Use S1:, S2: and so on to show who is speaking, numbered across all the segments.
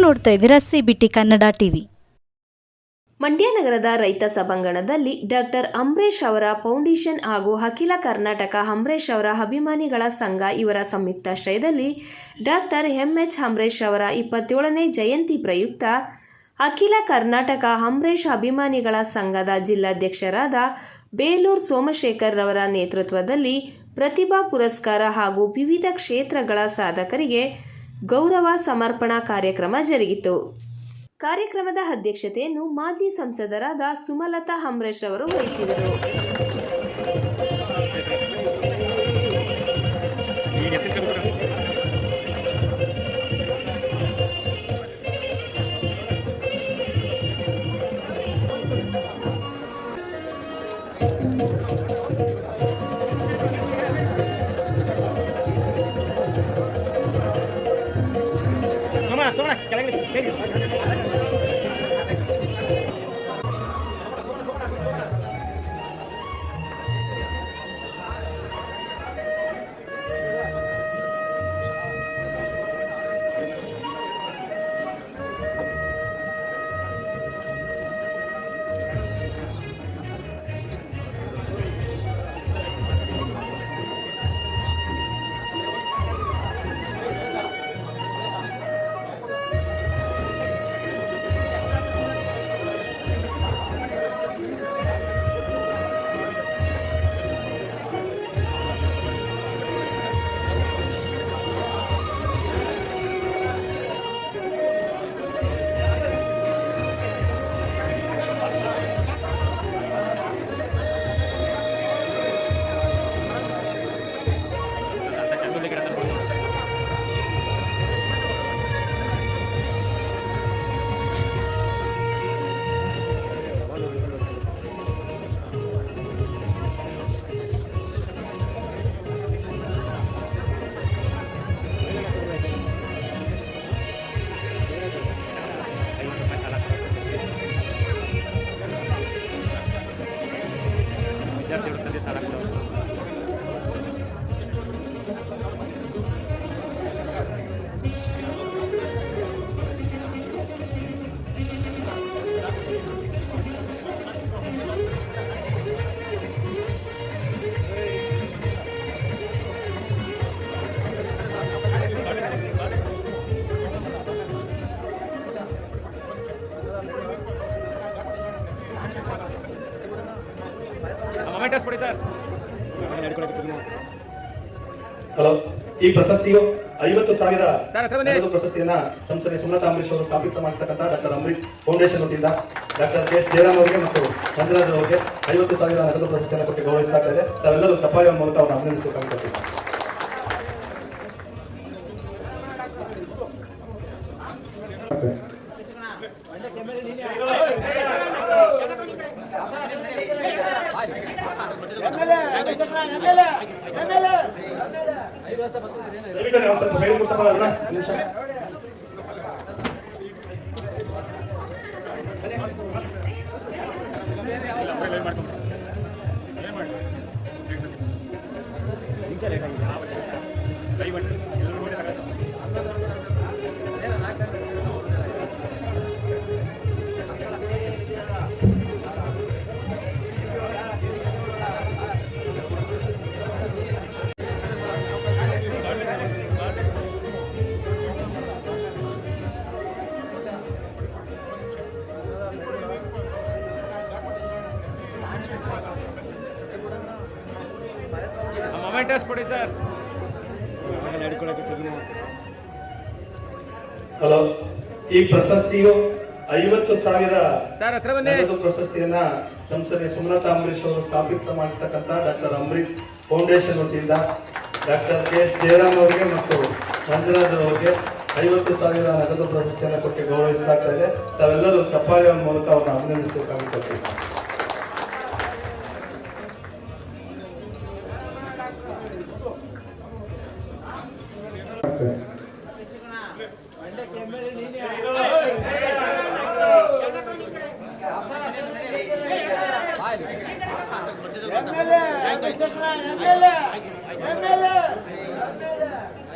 S1: ನೋಡ್ತಾ ಇದ್ದೀರಾ CBT Kannada TV.
S2: Mandya ನಗರದ ರೈತ ಸಭಾಂಗಣದಲ್ಲಿ ಡಾಕ್ಟರ್ ಅಂಬರೀಶ್ ಅವರ ಫೌಂಡೇಶನ್ ಹಾಗೂ ಅಖಿಲ ಕರ್ನಾಟಕ ಅಂಬರೀಶ್ ಅವರ ಅಭಿಮಾನಿಗಳ ಸಂಘ ಇವರ ಸಂಯುಕ್ತಾಶ್ರಯದಲ್ಲಿ ಡಾಕ್ಟರ್ ಎಂಎಚ್ ಅಂಬರೀಶ್ ಅವರ 27ನೇ ಜಯಂತಿ ಪ್ರಯುಕ್ತ ಅಖಿಲ ಕರ್ನಾಟಕ ಅಂಬರೀಶ್ ಅಭಿಮಾನಿಗಳ ಸಂಘದ ಜಿಲ್ಲಾಧ್ಯಕ್ಷರಾದ ಬೇಲೂರು ಸೋಮಶೇಖರ್ ರವರ ನೇತೃತ್ವದಲ್ಲಿ ಪ್ರತಿಭಾ ಪುರಸ್ಕಾರ ಹಾಗೂ ವಿವಿಧ ಕ್ಷೇತ್ರಗಳ ಸಾಧಕರಿಗೆ ಗೌರವ ಸಮರ್ಪಣಾ ಕಾರ್ಯಕ್ರಮ ಜರುಗಿತು. ಕಾರ್ಯಕ್ರಮದ ಅಧ್ಯಕ್ಷತೆಯನ್ನು ಮಾಜಿ ಸಂಸದರಾದ ಸುಮಲತಾ ಅಂಬರೀಶ್ ಅವರು ವಹಿಸಿದರು.
S3: ಹಲೋ, ಈ ಪ್ರಶಸ್ತಿಯು 50,000 ನಗದು ಪ್ರಶಸ್ತಿಯನ್ನ ಸಂಸದೆ ಸುಮಲತಾ ಅಂಬರೀಶ್ ಅವರು ಸ್ಥಾಪಿತ ಮಾಡತಕ್ಕಂಥ ಡಾಕ್ಟರ್ ಅಂಬರೀಶ್ ಫೌಂಡೇಶನ್ ವತಿಯಿಂದ ಡಾಕ್ಟರ್ ಕೆ.ಎಸ್. ಜಯರಾಮ್ ಅವರಿಗೆ ಮತ್ತು ಮಂಜುರಾಜ್ ಅವರಿಗೆ 50,000 ನಗದು ಪ್ರಶಸ್ತಿಯನ್ನು ಕೊಟ್ಟು ಗೌರವಿಸಲಾಗ್ತಾ ಇದೆ. ತಾವೆಲ್ಲರೂ ಚಪ್ಪಾಳೆಯ ಮೂಲಕ ಅವರನ್ನು ಅಭಿನಂದಿಸಬೇಕಾಗುತ್ತದೆ. ಹಲೋ, ಈ ಪ್ರಶಸ್ತಿಯು 50,000 ನಗದು ಪ್ರಶಸ್ತಿಯನ್ನ ಸಂಸದೆ ಸುಮಲತಾ ಅಂಬರೀಶ್ ಅವರು ಸ್ಥಾಪಿತ ಮಾಡತಕ್ಕಂಥ ಡಾಕ್ಟರ್ ಅಂಬರೀಶ್ ಫೌಂಡೇಶನ್ ವತಿಯಿಂದ ಡಾಕ್ಟರ್ ಕೆ.ಎಸ್. ಜಯರಾಮ್ ಅವರಿಗೆ ಮತ್ತು ಮಂಜುರಾಜ್ ಅವರಿಗೆ 50,000 ನಗದು ಪ್ರಶಸ್ತಿಯನ್ನು ಕೊಟ್ಟು ಗೌರವಿಸಲಾಗ್ತಾ ಇದೆ. ತಾವೆಲ್ಲರೂ ಚಪ್ಪಾಳೆಯ ಮೂಲಕ ಅವರನ್ನು ಅಭಿನಂದಿಸಬೇಕಾಗುತ್ತದೆ.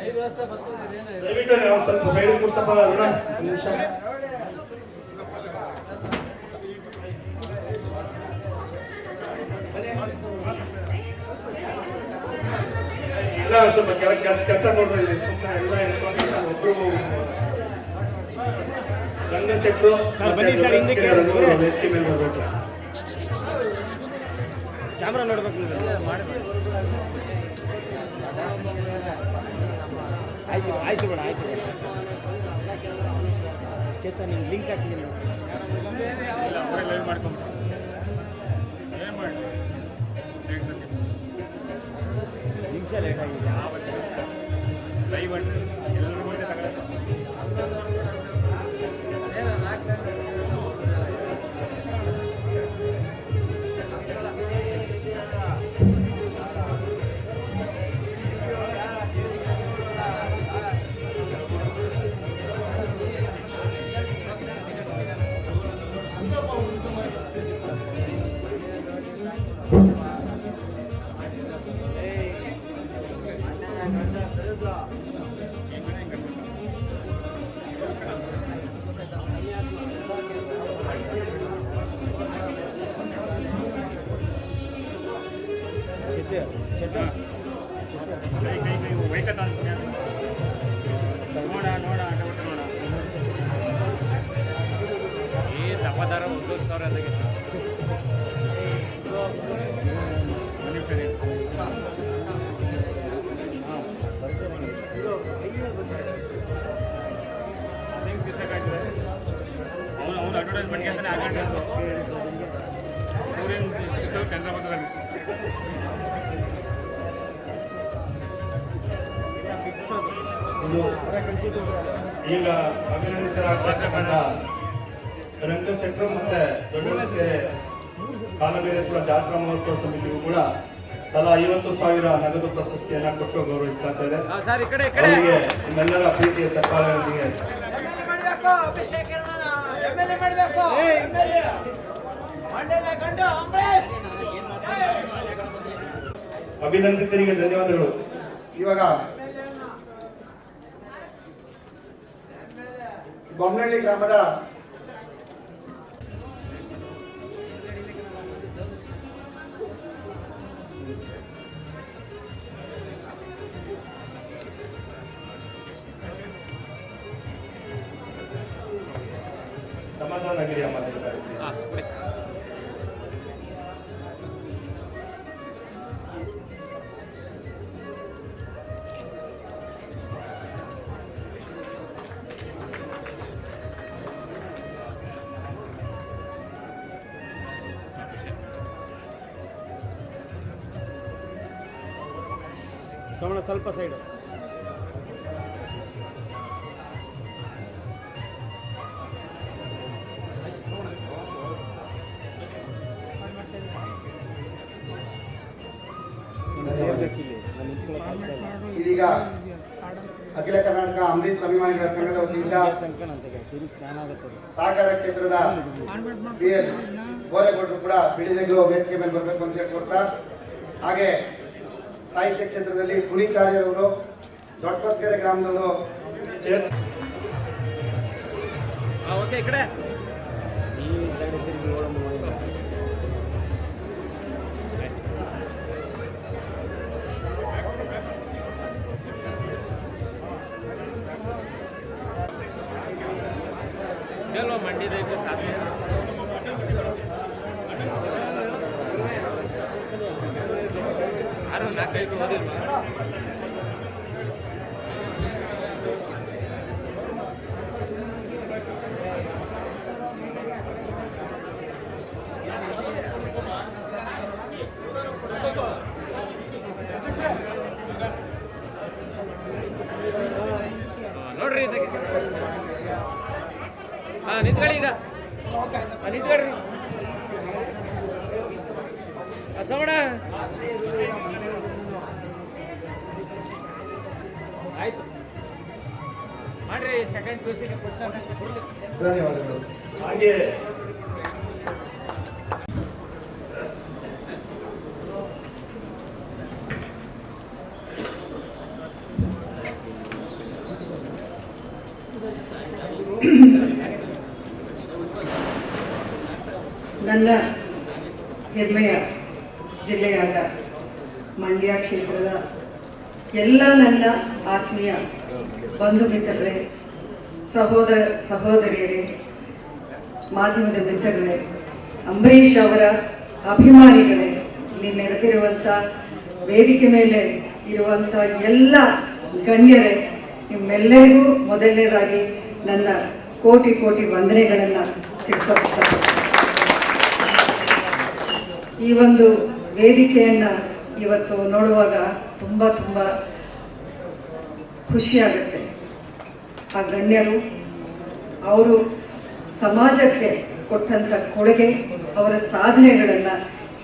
S3: ದಯವಿಟ್ಟು ನಾವು ಸ್ವಲ್ಪ ಸೈಡ್ ಕೂರ್ಸಪ್ಪ ಅರುಣ, ಒಂದು ನಿಮಿಷ. ಇಲ್ಲ ಸ್ವಲ್ಪ ಕೆಲಸ ನೋಡ್ರಿ, ಇಲ್ಲಿ ಸುಮ್ಮನೆ ಎಲ್ಲ ಇಟ್ಕೊಂಡು ಒಬ್ರು ರಂಗಶೆಟ್ರು ವೇದಿಕೆ ಮೇಲೆ ಬರ್ಬೇಕು.
S4: ಕ್ಯಾಮ್ರಾ ನೋಡ್ಬೇಕು ಆಯ್ತು ಆಯ್ತು ಬೇಡ ಆಯ್ತು ಬೇಡ ಚೇತನ್ ನಿಮ್ಗೆ ಲಿಂಕ್ ಹಾಕಿದ್ದೀನಿ ಮಾಡ್ಕೊಂಡು ನಿಮಿಷ ಲೇಟ್ ಆಗಿದೆ ಲೈವ್ ಎಲ್ಲರೂ ಮುಂದೆ ನೋಡ ನೋಡ ನೋಡ ನೋಡ ಈ ದಪ್ಪದಾರ ಓದಿಸ್ತವ್ರೆ ಅದಕ್ಕೆ ಅವನು ಅಡ್ವರ್ಟೈಸ್ಮೆಂಟ್ಗೆ ಅಂತಾನೆ ಆಗಾಂಡು ಚಂದ್ರಪತ್ರದಲ್ಲಿ
S3: ಈಗ ಅಭಿನಂದಿತರಾಗಿರ್ತಕ್ಕಂಥ ರಂಗಶೆಟ್ರು ಮತ್ತೆ ದೊಡ್ಡಕೆರೆ ಕಾಲಭೈರೇಶ್ವರ ಜಾತ್ರಾ ಮಹೋತ್ಸವ ಸಮಿತಿಗೂ ಕೂಡ ತಲಾ 50,000 ನಗದು ಪ್ರಶಸ್ತಿಯನ್ನ ಕೊಟ್ಟು ಗೌರವಿಸಲಾಗ್ತಾ ಇದೆ. ಅವರಿಗೆ ನಿಮ್ಮೆಲ್ಲರ ಪ್ರೀತಿಯ ಚಪ್ಪಾಳೆಯೊಂದಿಗೆ ಅಭಿನಂದಿತರಿಗೆ ಧನ್ಯವಾದಗಳು.
S5: ಇವಾಗ ಬೊಮ್ಮನಹಳ್ಳಿ ಗ್ರಾಮದ
S3: ಸಮಾಧಾನಗಿರಿಯ ಮಾತಾಡ್ತಾರೆ.
S4: ಸೋಮಣ್ಣ ಸ್ವಲ್ಪ ಸೈಡ್
S5: ಇದೀಗ ಅಖಿಲ ಕರ್ನಾಟಕ ಅಂಬರೀಶ್ ಅಭಿಮಾನಿಗಳ ಸಂಘದ ವತಿಯಿಂದ ಸಹಕಾರ ಕ್ಷೇತ್ರದ PL ಬೋರೇಗೌಡರು ಕೂಡ ಬಿಳಿದೆಗಳು ವೇದಿಕೆ ಮೇಲೆ ಬರಬೇಕು ಅಂತ ಹೇಳ್ಕೊಡ್ತಾ, ಹಾಗೆ ಸಾಹಿತ್ಯ ಕ್ಷೇತ್ರದಲ್ಲಿ ಪುನೀತಾರ್ಯರವರು ದೊಡ್ಡಕೆರೆ ಗ್ರಾಮದವರು
S4: ಓಕೆ ಈ ಕಡೆ ಮಂಡಿದ ಯಾರು ನಾಲ್ಕೈದು ಓದಿಲ್ಲ ನೋಡ್ರಿ ನಿಂತ್ಕೊಳ್ಳಿ ಈಗ ನಿಂತ್ಕೊಳ್ರಿ ಸೋಮಣ್ಣ ಆಯ್ತು ಮಾಡ್ರಿ ಸೆಕೆಂಡ್ ಪ್ಲೇಸಿಗೆ
S5: ಧನ್ಯವಾದಗಳು.
S3: ಹಾಗೆ
S6: ಹೆಮ್ಮೆಯ ಜಿಲ್ಲೆಯಾದ ಮಂಡ್ಯ ಕ್ಷೇತ್ರದ ಎಲ್ಲ ನನ್ನ ಆತ್ಮೀಯ ಬಂಧು ಮಿತ್ರರೇ, ಸಹೋದರ ಸಹೋದರಿಯರೇ, ಮಾಧ್ಯಮದ ಮಿತ್ರಗಳೇ, ಅಂಬರೀಷ್ ಅವರ ಅಭಿಮಾನಿಗಳೇ, ಇಲ್ಲಿ ನೆರೆದಿರುವಂಥ ವೇದಿಕೆ ಮೇಲೆ ಇರುವಂಥ ಎಲ್ಲ ಗಣ್ಯರೇ, ನಿಮ್ಮೆಲ್ಲರಿಗೂ ಮೊದಲನೇದಾಗಿ ನನ್ನ ಕೋಟಿ ಕೋಟಿ ವಂದನೆಗಳನ್ನು ತಿಳಿಸೋಕೆ ಈ ಒಂದು ವೇದಿಕೆಯನ್ನು ಇವತ್ತು ನೋಡುವಾಗ ತುಂಬ ತುಂಬ ಖುಷಿಯಾಗುತ್ತೆ. ಆ ಗಣ್ಯರು ಅವರು ಸಮಾಜಕ್ಕೆ ಕೊಟ್ಟಂಥ ಕೊಡುಗೆ, ಅವರ ಸಾಧನೆಗಳನ್ನು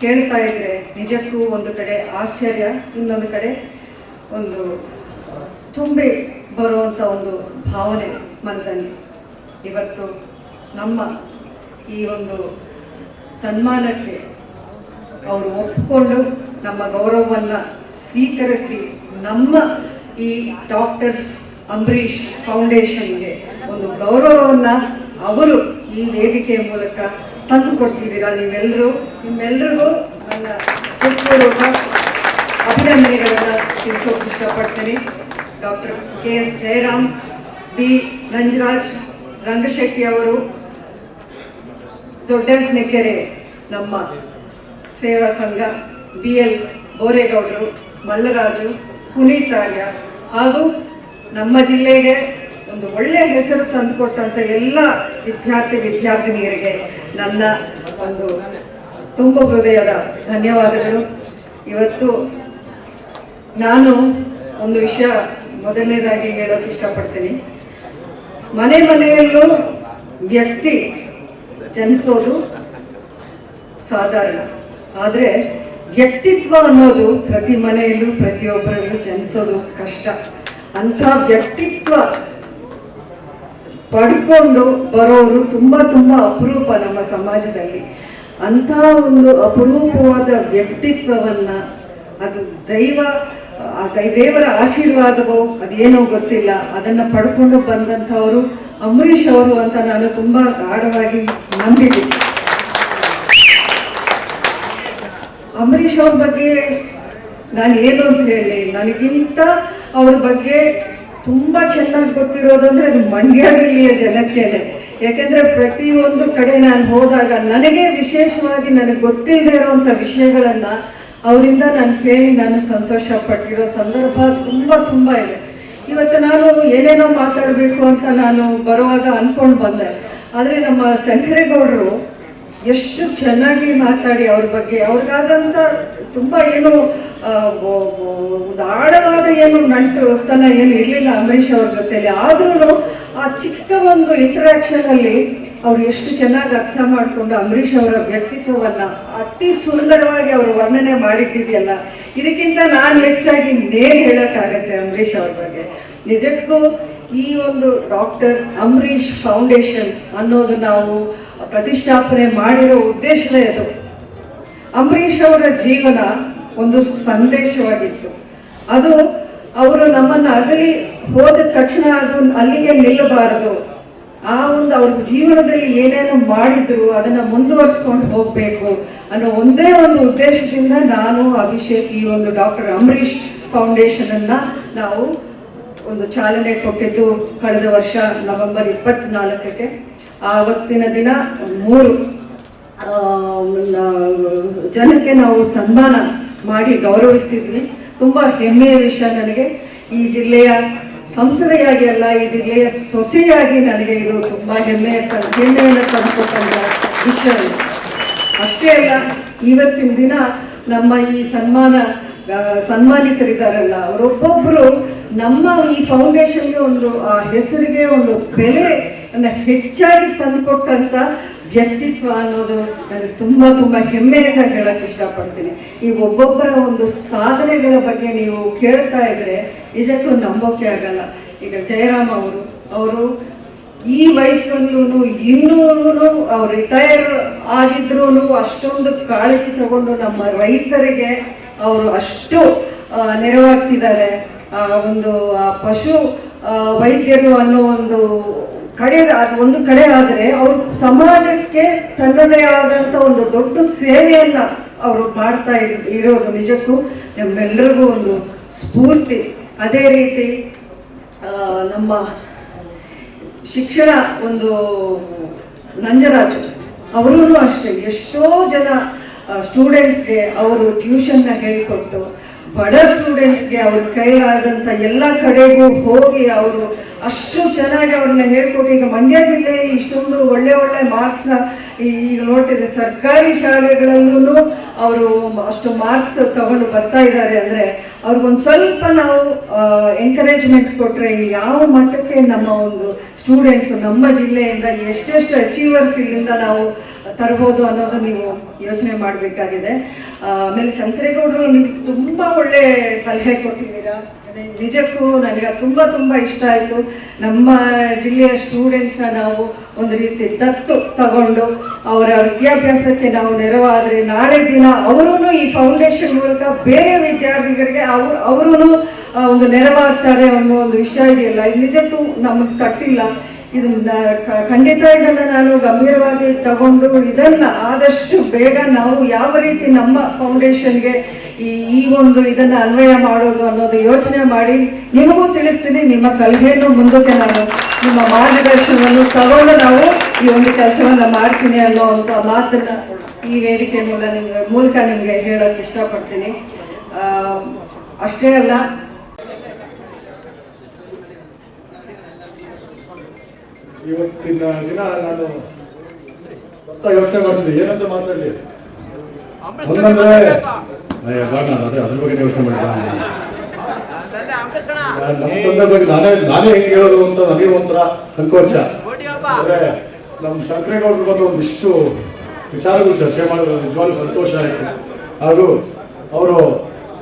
S6: ಕೇಳ್ತಾ ಇದ್ರೆ ನಿಜಕ್ಕೂ ಒಂದು ಕಡೆ ಆಶ್ಚರ್ಯ, ಇನ್ನೊಂದು ಕಡೆ ಒಂದು ತುಂಬಿ ಬರುವಂಥ ಒಂದು ಭಾವನೆ ಮನದಲ್ಲಿ. ಇವತ್ತು ನಮ್ಮ ಈ ಒಂದು ಸನ್ಮಾನಕ್ಕೆ ಅವರು ಒಪ್ಪಿಕೊಂಡು ನಮ್ಮ ಗೌರವವನ್ನು ಸ್ವೀಕರಿಸಿ ನಮ್ಮ ಈ ಡಾಕ್ಟರ್ ಅಂಬರೀಷ್ ಫೌಂಡೇಶನ್ಗೆ ಒಂದು ಗೌರವವನ್ನು ಅವರು ಈ ವೇದಿಕೆಯ ಮೂಲಕ ತಂದುಕೊಟ್ಟಿದ್ದೀರಾ. ನಿಮ್ಮೆಲ್ಲರಿಗೂ ನನ್ನ ಹೃತ್ಪೂರ್ವಕ ಅಭಿನಂದನೆಗಳನ್ನು ತಿಳಿಸೋಕೆ ಇಷ್ಟಪಡ್ತೀನಿ. Doctor KS Jayaram, B Nanjaraj Rangashetty ಅವರು, ದೊಡ್ಡಸ್ನೆಕೆರೆ ನಮ್ಮ ಸೇವಾ ಸಂಘ, BL ಬೋರೇಗೌಡರು, ಮಲ್ಲರಾಜು, ಪುನೀತಾರ್ಯ ಹಾಗೂ ನಮ್ಮ ಜಿಲ್ಲೆಗೆ ಒಂದು ಒಳ್ಳೆಯ ಹೆಸರು ತಂದುಕೊಟ್ಟಂಥ ಎಲ್ಲ ವಿದ್ಯಾರ್ಥಿನಿಯರಿಗೆ ನನ್ನ ಒಂದು ತುಂಬ ಹೃದಯದ ಧನ್ಯವಾದಗಳು. ಇವತ್ತು ನಾನು ಒಂದು ವಿಷಯ ಮೊದಲನೇದಾಗಿ ಹೇಳೋಕೆ ಇಷ್ಟಪಡ್ತೀನಿ. ಮನೆಯಲ್ಲೂ ವ್ಯಕ್ತಿ ಜನಿಸೋದು ಸಾಧಾರಣ, ಆದರೆ ವ್ಯಕ್ತಿತ್ವ ಅನ್ನೋದು ಪ್ರತಿ ಮನೆಯಲ್ಲೂ ಪ್ರತಿಯೊಬ್ಬರಲ್ಲೂ ಜನಿಸೋದು ಕಷ್ಟ. ಅಂಥ ವ್ಯಕ್ತಿತ್ವ ಪಡ್ಕೊಂಡು ಬರೋರು ತುಂಬ ತುಂಬ ಅಪರೂಪ ನಮ್ಮ ಸಮಾಜದಲ್ಲಿ. ಅಂಥ ಒಂದು ಅಪರೂಪವಾದ ವ್ಯಕ್ತಿತ್ವವನ್ನು, ಅದು ದೇವರ ಆಶೀರ್ವಾದವೋ ಅದೇನೋ ಗೊತ್ತಿಲ್ಲ, ಅದನ್ನು ಪಡ್ಕೊಂಡು ಬಂದಂಥವರು ಅಂಬರೀಷ್ ಅವರು ಅಂತ ನಾನು ತುಂಬ ಗಾಢವಾಗಿ ನಂಬಿದ್ದೀನಿ. ಅಂಬರೀಷ್ ಅವ್ರ ಬಗ್ಗೆ ನಾನು ಏನು ಅಂತ ಹೇಳಿ, ನನಗಿಂತ ಅವ್ರ ಬಗ್ಗೆ ತುಂಬ ಚೆನ್ನಾಗಿ ಗೊತ್ತಿರೋದಂದ್ರೆ ಅದು ಮಂಡ್ಯ ಜಿಲ್ಲೆಯ ಜನಕ್ಕೇನೆ. ಯಾಕೆಂದ್ರೆ ಪ್ರತಿಯೊಂದು ಕಡೆ ನಾನು ಹೋದಾಗ ನನಗೆ ವಿಶೇಷವಾಗಿ ನನಗೆ ಗೊತ್ತಿಲ್ಲದೆ ಇರೋವಂಥ ವಿಷಯಗಳನ್ನ ಅವರಿಂದ ನಾನು ಕೇಳಿ ನಾನು ಸಂತೋಷ ಪಟ್ಟಿರೋ ಸಂದರ್ಭ ತುಂಬ ಇದೆ. ಇವತ್ತು ನಾನು ಏನೇನೋ ಮಾತಾಡಬೇಕು ಅಂತ ನಾನು ಬರುವಾಗ ಅಂದ್ಕೊಂಡು ಬಂದೆ, ಆದರೆ ನಮ್ಮ ಶಂಕರೇಗೌಡರು ಎಷ್ಟು ಚೆನ್ನಾಗಿ ಮಾತಾಡಿ ಅವ್ರ ಬಗ್ಗೆ, ಅವ್ರಿಗಾದಂಥ ತುಂಬ ಏನು ಆಳವಾದ ಏನು ನಂಟುತನ ಏನು ಇರಲಿಲ್ಲ ಅಂಬರೀಷ್ ಅವ್ರ ಜೊತೆಲಿ. ಆದ್ರೂ ಆ ಚಿಕ್ಕ ಒಂದು ಇಂಟರಾಕ್ಷನಲ್ಲಿ ಅವ್ರು ಎಷ್ಟು ಚೆನ್ನಾಗಿ ಅರ್ಥ ಮಾಡಿಕೊಂಡು ಅಂಬರೀಷ್ ಅವರ ವ್ಯಕ್ತಿತ್ವವನ್ನು ಅತಿ ಸುಂದರವಾಗಿ ಅವರು ವರ್ಣನೆ ಮಾಡಿದ್ದಿದೆಯಲ್ಲ, ಇದಕ್ಕಿಂತ ನಾನು ಹೆಚ್ಚಾಗಿ ಹೇಳೋಕ್ಕಾಗತ್ತೆ ಅಂಬರೀಷ್ ಅವ್ರ ಬಗ್ಗೆ. ನಿಜಕ್ಕೂ ಈ ಒಂದು ಡಾಕ್ಟರ್ ಅಂಬರೀಷ್ ಫೌಂಡೇಶನ್ ಅನ್ನೋದು ನಾವು ಪ್ರತಿಷ್ಠಾಪನೆ ಮಾಡಿರೋ ಉದ್ದೇಶವೇ ಅದು. ಅಂಬರೀಷ್ ಅವರ ಜೀವನ ಒಂದು ಸಂದೇಶವಾಗಿತ್ತು. ಅದು ಅವರು ನಮ್ಮನ್ನು ಅಗಲಿ ಹೋದ ತಕ್ಷಣ ಅದು ಅಲ್ಲಿಗೆ ನಿಲ್ಲಬಾರದು. ಆ ಒಂದು ಅವ್ರ ಜೀವನದಲ್ಲಿ ಏನೇನು ಮಾಡಿದ್ರು ಅದನ್ನು ಮುಂದುವರಿಸ್ಕೊಂಡು ಹೋಗಬೇಕು ಅನ್ನೋ ಒಂದೇ ಒಂದು ಉದ್ದೇಶದಿಂದ ನಾನು ಅಭಿಷೇಕ್ ಈ ಒಂದು ಡಾಕ್ಟರ್ ಅಂಬರೀಷ್ ಫೌಂಡೇಶನನ್ನು ನಾವು ಒಂದು ಚಾಲನೆ ಕೊಟ್ಟಿದ್ದು ಕಳೆದ ವರ್ಷ ನವೆಂಬರ್ 24ಕ್ಕೆ. ಆವತ್ತಿನ ದಿನ 3 ಜನಕ್ಕೆ ನಾವು ಸನ್ಮಾನ ಮಾಡಿ ಗೌರವಿಸಿದ್ವಿ. ತುಂಬ ಹೆಮ್ಮೆಯ ವಿಷಯ ನನಗೆ. ಈ ಜಿಲ್ಲೆಯ ಸಂಸದೆಯಾಗಿ ಅಲ್ಲ, ಈ ಜಿಲ್ಲೆಯ ಸೊಸೆಯಾಗಿ ನನಗೆ ಇದು ತುಂಬ ಹೆಮ್ಮೆಯನ್ನು ತಂದುಕೊಟ್ಟಂಥ ವಿಷಯ. ಅಷ್ಟೇ ಅಲ್ಲ, ಇವತ್ತಿನ ದಿನ ನಮ್ಮ ಈ ಸನ್ಮಾನಿತರಿದ್ದಾರಲ್ಲ ಅವರೊಬ್ಬೊಬ್ಬರು ನಮ್ಮ ಈ ಫೌಂಡೇಶನ್ಗೆ ಒಂದು ಆ ಹೆಸರಿಗೆ ಒಂದು ಬೆಲೆಯನ್ನು ಹೆಚ್ಚಾಗಿ ತಂದುಕೊಟ್ಟಂಥ ವ್ಯಕ್ತಿತ್ವ ಅನ್ನೋದು ನನಗೆ ತುಂಬ ಹೆಮ್ಮೆಯಿಂದ ಹೇಳಕ್ಕೆ ಇಷ್ಟಪಡ್ತೀನಿ. ಈ ಒಬ್ಬೊಬ್ಬರ ಒಂದು ಸಾಧನೆಗಳ ಬಗ್ಗೆ ನೀವು ಕೇಳ್ತಾ ಇದ್ರೆ ನಿಜಕ್ಕೂ ನಂಬೋಕೆ ಆಗಲ್ಲ. ಈಗ ಜಯರಾಮ್ ಅವರು ಈ ವಯಸ್ಸಲ್ಲೂ ಇನ್ನೂ ಅವ್ರು ರಿಟೈರ್ ಆಗಿದ್ರೂ ಅಷ್ಟೊಂದು ಕಾಳಜಿ ತಗೊಂಡು ನಮ್ಮ ರೈತರಿಗೆ ಅವರು ಅಷ್ಟು ನೆರವಾಗ್ತಿದ್ದಾರೆ. ಒಂದು ಪಶು ವೈದ್ಯರು ಅನ್ನೋ ಒಂದು ಕಡೆ ಆದರೆ ಅವರು ಸಮಾಜಕ್ಕೆ ತನ್ನದೇ ಆದಂಥ ಒಂದು ದೊಡ್ಡ ಸೇವೆಯನ್ನು ಅವರು ಮಾಡ್ತಾ ಇರೋದು ನಿಜಕ್ಕೂ ನಮ್ಮೆಲ್ಲರಿಗೂ ಒಂದು ಸ್ಫೂರ್ತಿ. ಅದೇ ರೀತಿ ನಮ್ಮ ಶಿಕ್ಷಣ ಒಂದು ನಂಜರಾಜು ಅವರೂ ಅಷ್ಟೇ ಎಷ್ಟೋ ಜನ ಸ್ಟೂಡೆಂಟ್ಸ್ಗೆ ಅವರು ಟ್ಯೂಷನ್ನ ಹೇಳಿಕೊಟ್ಟು ಬಡ ಸ್ಟೂಡೆಂಟ್ಸ್ಗೆ ಅವ್ರ ಕೈಲಾದಂಥ ಎಲ್ಲ ಕಡೆಗೂ ಹೋಗಿ ಅವರು ಅಷ್ಟು ಚೆನ್ನಾಗಿ ಅವ್ರನ್ನ ಹೇಳ್ಕೊಟ್ಟು ಈಗ ಮಂಡ್ಯ ಜಿಲ್ಲೆಯಲ್ಲಿ ಇಷ್ಟೊಂದು ಒಳ್ಳೆ ಒಳ್ಳೆ ಮಾರ್ಕ್ಸ್ನ ಈಗ ನೋಡ್ತಿದ್ದೆ ಸರ್ಕಾರಿ ಶಾಲೆಗಳಲ್ಲೂ ಅವರು ಅಷ್ಟು ಮಾರ್ಕ್ಸ್ ತಗೊಂಡು ಬರ್ತಾ ಇದ್ದಾರೆ ಅಂದರೆ ಅವ್ರಿಗೊಂದು ಸ್ವಲ್ಪ ನಾವು ಎಂಕರೇಜ್ಮೆಂಟ್ ಕೊಟ್ಟರೆ ಯಾವ ಮಟ್ಟಕ್ಕೆ ನಮ್ಮ ಒಂದು ಸ್ಟೂಡೆಂಟ್ಸು ನಮ್ಮ ಜಿಲ್ಲೆಯಿಂದ ಎಷ್ಟೆಷ್ಟು ಅಚೀವರ್ಸ್ ಇಲ್ಲಿಂದ ನಾವು ತರ್ಬೋದು ಅನ್ನೋದು ನೀವು ಯೋಚನೆ ಮಾಡಬೇಕಾಗಿದೆ. ಆಮೇಲೆ ಶಂಕರೇಗೌಡರು ನೀವು ತುಂಬ ಒಳ್ಳೆ ಸಲಹೆ ಕೊಟ್ಟಿದ್ದೀರಾ. ನಿಜಕ್ಕೂ ನನಗೆ ತುಂಬ ಇಷ್ಟ ಆಯಿತು. ನಮ್ಮ ಜಿಲ್ಲೆಯ ಸ್ಟೂಡೆಂಟ್ಸ್ನ ನಾವು ಒಂದು ರೀತಿ ದತ್ತು ತಗೊಂಡು ಅವರ ವಿದ್ಯಾಭ್ಯಾಸಕ್ಕೆ ನಾವು ನೆರವಾದರೆ ನಾಳೆ ದಿನ ಅವರೂ ಈ ಫೌಂಡೇಶನ್ ಮೂಲಕ ಬೇರೆ ವಿದ್ಯಾರ್ಥಿಗಳಿಗೆ ಅವರೂ ಒಂದು ನೆರವಾಗ್ತಾರೆ ಅನ್ನೋ ಒಂದು ವಿಷಯ ಇದೆಯಲ್ಲ, ಇದು ನಿಜಕ್ಕೂ ನಮಗೆ ತಟ್ಟಿಲ್ಲ. ಇದನ್ನ ಖಂಡಿತ ಇದನ್ನು ನಾನು ಗಂಭೀರವಾಗಿ ತಗೊಂಡು ಇದನ್ನ ಆದಷ್ಟು ಬೇಗ ನಾವು ಯಾವ ರೀತಿ ನಮ್ಮ ಫೌಂಡೇಶನ್ಗೆ ಈ ಒಂದು ಇದನ್ನ ಅನ್ವಯ ಮಾಡೋದು ಅನ್ನೋದು ಯೋಚನೆ ಮಾಡಿ ನಿಮಗೂ ತಿಳಿಸ್ತೀನಿ. ನಿಮ್ಮ ಸಲಹೆಯನ್ನು ಮುಂದಕ್ಕೆ ನಾನು ನಿಮ್ಮ ಮಾರ್ಗದರ್ಶನವನ್ನು ತಗೊಂಡು ನಾವು ಈ ಒಂದು ಕೆಲಸವನ್ನ ಮಾಡ್ತೀನಿ ಅನ್ನೋವಂಥ ಮಾತನ್ನ ಈ ವೇದಿಕೆ ಮೂಲಕ ನಿಮಗೆ ಹೇಳೋಕೆ ಇಷ್ಟಪಡ್ತೀನಿ. ಅಷ್ಟೇ ಅಲ್ಲ,
S3: ಇವತ್ತಿನ ದಿನ ನಾನು ಯೋಚನೆ ಮಾಡ್ತಿದ್ದೆ ಏನಂತ ಮಾತಾಡಲಿ. ಒಂದಂದ್ರೆ ಅದ್ರ ಬಗ್ಗೆ ಯೋಚನೆ ಮಾಡಿದ್ದೆ. ನಮ್ಮ ತಂದೆ ಬಗ್ಗೆ ನಾನೇ ಹೆಂಗೆ ಹೇಳೋದು ಅಂತ ನನಗೆ ಒಂಥರ ಸಂಕೋಚ. ಅಂದ್ರೆ ನಮ್ಮ ಶಂಕರೇಗೌಡರ ಬಗ್ಗೆ ಒಂದಿಷ್ಟು ವಿಚಾರಗಳು ಚರ್ಚೆ ಮಾಡಿದ್ರೆ ನಿಜವಾಗ್ಲೂ ಸಂತೋಷ ಆಯಿತು. ಹಾಗೂ ಅವರು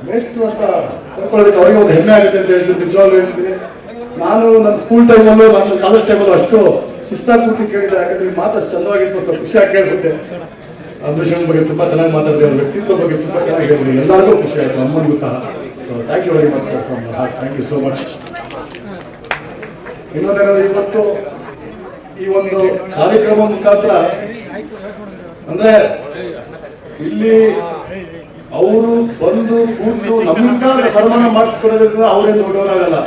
S3: ಮೇಷ್ಟ್ರು ಅಂತ ಕರ್ಕೊಳ್ಳೋದಕ್ಕೆ ಅವರಿಗೆ ಒಂದು ಹೆಮ್ಮೆ ಆಗುತ್ತೆ ಅಂತ ಹೇಳಿದ್ರು. ನಿಜವಾಗ್ಲೂ ಹೇಳ್ತೀನಿ, ನಾನು ನನ್ನ ಸ್ಕೂಲ್ ಟೈಮಲ್ಲೂ ನನ್ನ ಕಾಲೇಜ್ ಟೈಮಲ್ಲೂ ಅಷ್ಟು ಶಿಸ್ತಾಗಿ ಕೂತಿ ಕೇಳಿದೆ. ಯಾಕಂದ್ರೆ ಮಾತು ಅಷ್ಟು ಚಂದವಾಗಿತ್ತು, ಸ್ವಲ್ಪ ಖುಷಿಯಾಗಿ ಕೇಳ್ಬಿಟ್ಟೆ. ಅಂಬರೀಷ್ ಬಗ್ಗೆ ತುಂಬ ಚೆನ್ನಾಗಿ ಮಾತಾಡಿದೆ, ಅವ್ರ ವ್ಯಕ್ತಿತ್ವ ಬಗ್ಗೆ ತುಂಬ ಚೆನ್ನಾಗಿ ಹೇಳಿದ್ರಿ. ಎಲ್ಲರಿಗೂ ಖುಷಿ ಆಯಿತು, ಅಮ್ಮನಿಗೂ ಸಹ. So thank you very much sir, from the heart. Thank you so much. ಇನ್ನೊಂದೇನಾದ್ರು ಇವತ್ತು ಈ ಒಂದು ಕಾರ್ಯಕ್ರಮ ಮುಖಾಂತರ ಅಂದ್ರೆ ಇಲ್ಲಿ ಅವರು ಬಂದು ಕೂತು ನಮ್ಮಿಂದ ಸನ್ಮಾನ ಮಾಡಿಸ್ಕೊಡೋದ್ರಿಂದ ಅವರೇನು ದೊಡ್ಡವರಾಗಲ್ಲ.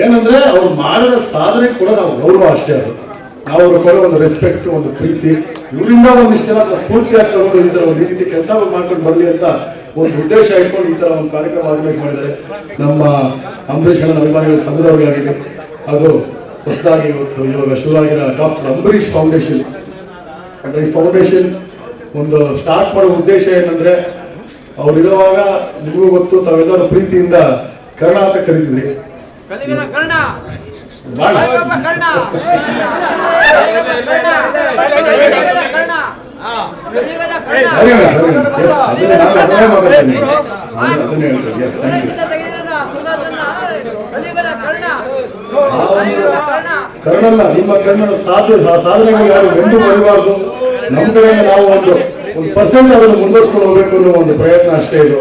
S3: ಏನಂದ್ರೆ ಅವ್ರು ಮಾಡಿದ ಸಾಧನೆ ಕೂಡ ನಾವು ಗೌರವ ಅಷ್ಟೇ. ಅದು ನಾವು ಅವ್ರ ಕೊಡೋ ಒಂದು ರೆಸ್ಪೆಕ್ಟ್, ಒಂದು ಪ್ರೀತಿ, ಇವರಿಂದ ಒಂದಿಷ್ಟೆಲ್ಲ ಸ್ಫೂರ್ತಿಯಾಗಿ ತಗೊಂಡು ಈ ತರ ಒಂದು ರೀತಿ ಕೆಲಸ ಮಾಡ್ಕೊಂಡು ಬರಲಿ ಅಂತ ಒಂದು ಉದ್ದೇಶ ಇಟ್ಕೊಂಡು ಈ ತರ ಒಂದು ಕಾರ್ಯಕ್ರಮ ಆರ್ಗನೈಸ್ ಮಾಡಿದ್ದಾರೆ ನಮ್ಮ ಅಂಬರೀಷ್ ಅಣ್ಣನ ಅಭಿಮಾನಿಗಳ ಸಂಘದವರಿಗಾಗಿದೆ. ಅದು ಹೊಸದಾಗಿ ಇವತ್ತು ಇವಾಗ ಶುರುವಾಗಿರೋ ಡಾಕ್ಟರ್ ಅಂಬರೀಷ್ ಫೌಂಡೇಶನ್. ಅಂದ್ರೆ ಈ ಫೌಂಡೇಶನ್ ಒಂದು ಸ್ಟಾರ್ಟ್ ಮಾಡೋ ಉದ್ದೇಶ ಏನಂದ್ರೆ, ಅವ್ರಿರುವಾಗ ನಿಮಗೂ ಗೊತ್ತು, ತಾವೆಲ್ಲರೂ ಪ್ರೀತಿಯಿಂದ ಕರ್ಣ ಅಂತ ಕರಿತಿದ್ರಿ. ಕರ್ಣಲ್ಲ, ನಿಮ್ಮ ಕರ್ಣನ ಸಾಧನೆಗಳು ಯಾರು ಎಂದು ಬರಬಾರ್ದು. ನಮ್ಮ ಕಡೆಯಿಂದ ನಾವು ಒಂದು ಪರ್ಸೆಂಟ್ ಅದನ್ನು ಮುಂದುವರ್ಸ್ಕೊಂಡು ಹೋಗ್ಬೇಕು ಅನ್ನೋ ಒಂದು ಪ್ರಯತ್ನ ಅಷ್ಟೇ ಇದು.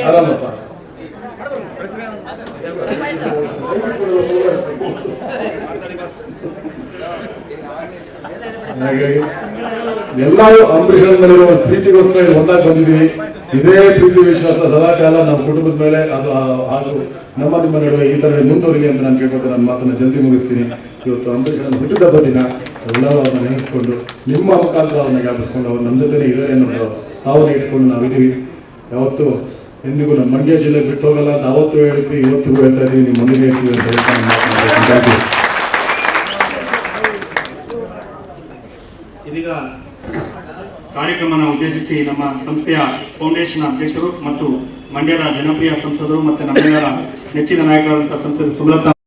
S3: ಆರಾಮಪ್ಪ. ಹಾಗಾಗಿ ಎಲ್ಲರೂ ಅಂಬರೀಷ್ ಮೇಲಿರೋ ಪ್ರೀತಿಗೋಸ್ಕರ ಒಂದಾಗಿ ಬಂದಿದ್ದೀವಿ. ಇದೇ ಪ್ರೀತಿ ವಿಶ್ವಾಸ ಸದಾಕಾಲ ನಮ್ಮ ಕುಟುಂಬದ ಮೇಲೆ ಅದು ಹಾಗೂ ನಮ್ಮ ನಿಮ್ಮ ನಡುವೆ ಈ ತರ ಮುಂದುವರಿಲಿ ಅಂತ ನಾನು ಕೇಳ್ಕೊಳ್ತೀನಿ. ನನ್ನ ಮಾತನ್ನ ಜಲ್ದಿ ಮುಗಿಸ್ತೀನಿ. ಇವತ್ತು ಅಂಬರೀಷ್ ಹುಟ್ಟಿದ ಹಬ್ಬದ ದಿನ. ಎಲ್ಲರೂ ಅವ್ರನ್ನ ನೆನೆಸ್ಕೊಂಡು ನಿಮ್ಮ ಮುಖಾಂತರ ಅವ್ರನ್ನ ಜ್ಞಾಪಿಸ್ಕೊಂಡು ಅವ್ರು ನಮ್ಮ ಜೊತೆ ಇದ್ದಾರೆ ಅನ್ನೋ ಭಾವನೆ ಇಟ್ಕೊಂಡು ನಾವಿದ್ದೀವಿ. ಯಾವತ್ತು ಎಂದಿಗೂ ನಮ್ಮ ಮಂಡ್ಯ ಜಿಲ್ಲೆ ಬಿಟ್ಟು ಹೋಗಲ್ಲ ಅಂತ ಅವತ್ತು ಹೇಳಿದ್ವಿ, ಇವತ್ತಿಗೂ ಹೇಳ್ತಾ ಇದ್ದೀವಿ, ನಿಮ್ಮ ಮನೆಗೆ ಹೇಳ್ತೀವಿ ಅಂತ ಹೇಳ್ತಾ
S7: ಇದೀಗ ಕಾರ್ಯಕ್ರಮನ ಉದ್ದೇಶಿಸಿ ನಮ್ಮ ಸಂಸ್ಥೆಯ ಫೌಂಡೇಶನ್ ಅಧ್ಯಕ್ಷರು ಮತ್ತು ಮಂಡ್ಯದ ಜನಪ್ರಿಯ ಸಂಸದರು ಮತ್ತು ನಮ್ಮೆಲ್ಲರ ನೆಚ್ಚಿನ ನಾಯಕರಾದಂತಹ ಸಂಸದರು ಸುಮಲತಾ